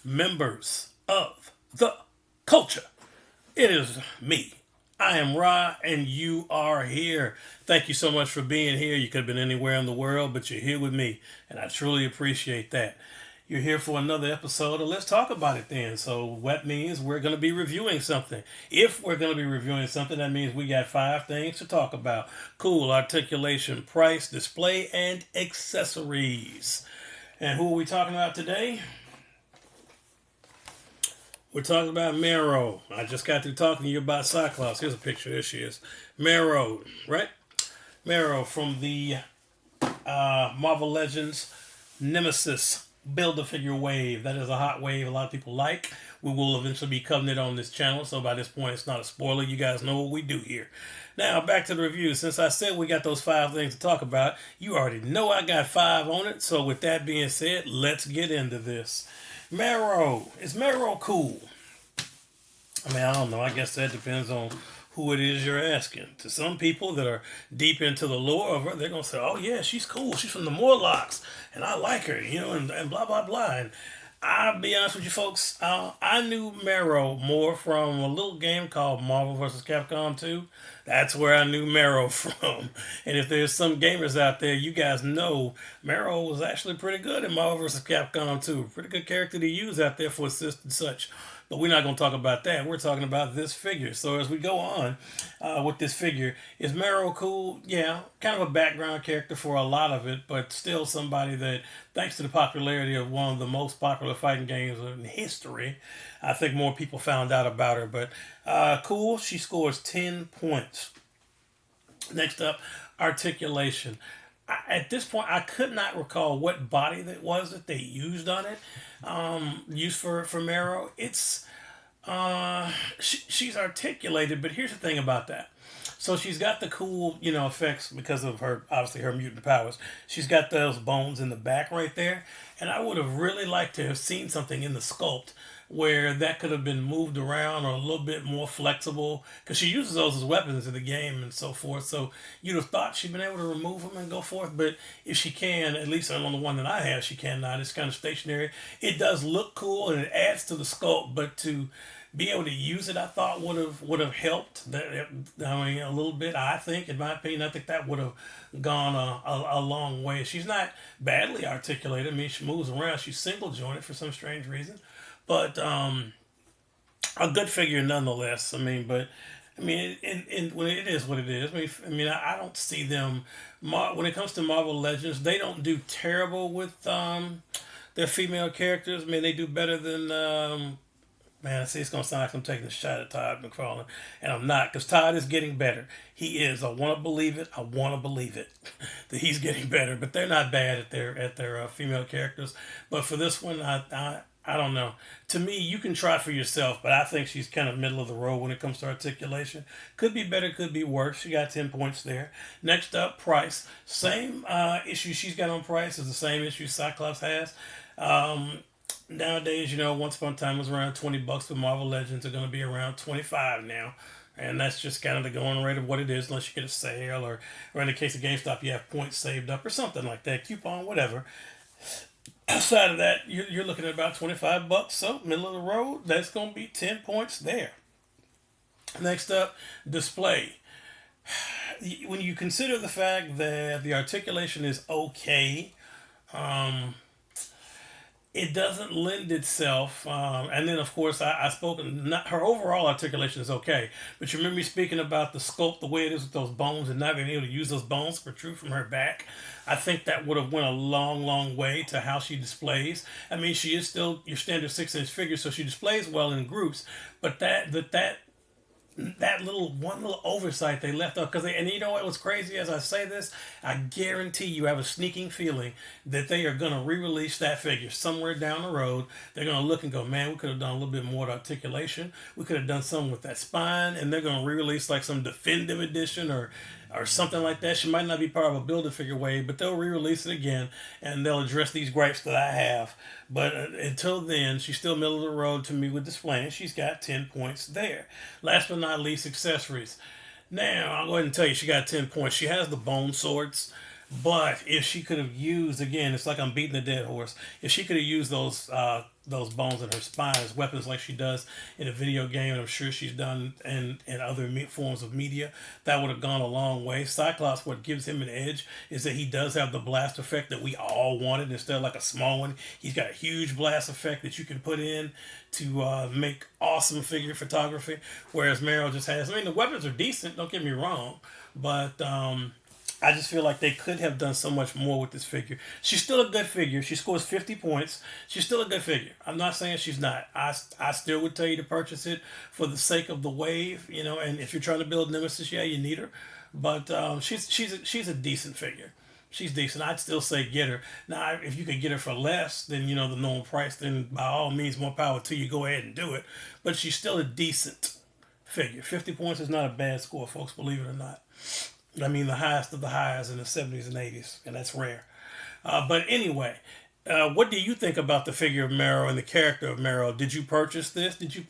members of the culture. It is me. I am Ra, and you are here. Thank you so much for being here. You could have been anywhere in the world, but you're here with me, and I truly appreciate that. You're here for another episode, and let's talk about it then. So, that means we're going to be reviewing something. If we're going to be reviewing something, that means we got 5 things to talk about: cool, articulation, price, display, and accessories. And who are we talking about today? We're talking about Marrow. I just got through talking to you about Cyclops. Here's a picture. There she is. Marrow, right? Marrow from the Marvel Legends Nemesis Build-A-Figure wave. That is a hot wave a lot of people like. We will eventually be covering it on this channel, so by this point it's not a spoiler. You guys know what we do here. Now, back to the review. Since I said we got those 5 things to talk about, you already know I got 5 on it. So with that being said, let's get into this. Marrow. Is Marrow cool? I mean, I don't know. I guess that depends on who it is you're asking. To some people that are deep into the lore of her, they're going to say, oh, yeah, she's cool. She's from the Morlocks, and I like her, and blah, blah, blah. And I'll be honest with you folks, I knew Marrow more from a little game called Marvel vs. Capcom 2. That's where I knew Marrow from. And if there's some gamers out there, you guys know Marrow was actually pretty good in Marvel vs. Capcom 2. Pretty good character to use out there for assist and such. But we're not going to talk about that. We're talking about this figure. So as we go on with this figure, is Marrow cool? Yeah, kind of a background character for a lot of it, but still somebody that, thanks to the popularity of one of the most popular fighting games in history, I think more people found out about her. But cool, she scores 10 points. Next up, articulation. At this point, I could not recall what body that was that they used on it, used for Marrow. It's she's articulated, but here's the thing about that. So she's got the cool, effects because of her, obviously her mutant powers. She's got those bones in the back right there, and I would have really liked to have seen something in the sculpt where that could have been moved around or a little bit more flexible, because she uses those as weapons in the game and so forth. So you'd have thought she'd been able to remove them and go forth, but if she can, at least on the one that I have, she cannot. It's kind of stationary. It does look cool and it adds to the sculpt, but to be able to use it, I thought would have helped. I mean, a little bit. I think, in my opinion, I think that would have gone a long way. She's not badly articulated. I mean, she moves around. She's single jointed for some strange reason, but a good figure nonetheless. I mean, when it is what it is. I don't see them. When it comes to Marvel Legends, they don't do terrible with their female characters. I mean, they do better than. Man, see, it's going to sound like I'm taking a shot at Todd McFarlane, and I'm not, because Todd is getting better. He is. I want to believe it. I want to believe it, that he's getting better. But they're not bad at their female characters. But for this one, I don't know. To me, you can try for yourself, but I think she's kind of middle of the road when it comes to articulation. Could be better, could be worse. She got 10 points there. Next up, price. Same issue she's got on price is the same issue Cyclops has. Nowadays, once upon a time it was around $20 for Marvel Legends. They're going to be around 25 now. And that's just kind of the going rate of what it is, unless you get a sale, or in the case of GameStop, you have points saved up or something like that, coupon, whatever. Outside of that, you're looking at about $25. So, middle of the road, that's going to be 10 points there. Next up, display. When you consider the fact that the articulation is okay, it doesn't lend itself, and then of course I spoke. Not her overall articulation is okay, but you remember me speaking about the sculpt, the way it is with those bones, and not being able to use those bones to protrude from her back. I think that would have went a long way to how she displays. I mean, she is still your standard 6-inch figure, so she displays well in groups, but that little oversight they left up, and you know what was crazy? As I say this, I guarantee you have a sneaking feeling that they are going to re-release that figure somewhere down the road. They're going to look and go, man, we could have done a little bit more articulation. We could have done something with that spine, and they're going to re-release like some definitive edition or something like that. She might not be part of a Build-A-Figure wave, but they'll re-release it again, and they'll address these gripes that I have. But until then, she's still middle of the road to me with displaying. She's got 10 points there. Last but not least, accessories. Now, I'll go ahead and tell you she got 10 points. She has the bone swords. But if she could have used, again, it's like I'm beating a dead horse. If she could have used those bones in her spine as weapons, like she does in a video game, and I'm sure she's done in other forms of media, that would have gone a long way. Cyclops, what gives him an edge is that he does have the blast effect that we all wanted. Instead of like a small one, he's got a huge blast effect that you can put in to make awesome figure photography. Whereas Marrow just has, I mean, the weapons are decent. Don't get me wrong, but I just feel like they could have done so much more with this figure. She's still a good figure. She scores 50 points. She's still a good figure. I'm not saying she's not. I still would tell you to purchase it for the sake of the wave, you know. And if you're trying to build Nemesis, yeah, you need her. But she's a decent figure. She's decent. I'd still say get her. Now, if you could get her for less than the normal price, then by all means, more power to you. Go ahead and do it. But she's still a decent figure. 50 points is not a bad score, folks. Believe it or not. I mean, the highest of the highs in the 70s and 80s, and that's rare. But anyway, what do you think about the figure of Marrow and the character of Marrow? Did you purchase this? Do you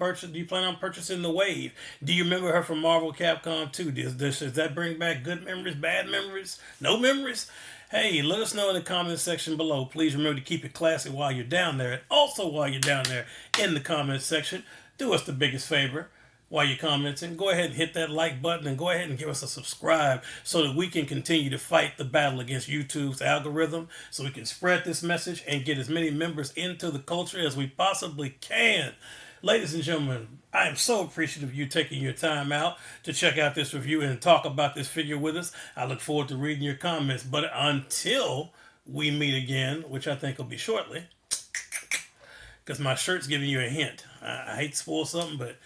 plan on purchasing the Wave? Do you remember her from Marvel Capcom 2? Does that bring back good memories, bad memories, no memories? Hey, let us know in the comment section below. Please remember to keep it classy while you're down there. And also, while you're down there in the comment section, do us the biggest favor. While you're commenting, go ahead and hit that like button and go ahead and give us a subscribe so that we can continue to fight the battle against YouTube's algorithm, so we can spread this message and get as many members into the culture as we possibly can. Ladies and gentlemen, I am so appreciative of you taking your time out to check out this review and talk about this figure with us. I look forward to reading your comments. But until we meet again, which I think will be shortly, because my shirt's giving you a hint. I hate to spoil something, but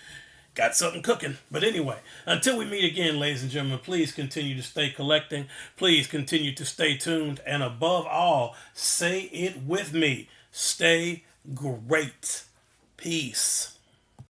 got something cooking. But anyway, until we meet again, ladies and gentlemen, please continue to stay collecting. Please continue to stay tuned. And above all, say it with me. Stay great. Peace.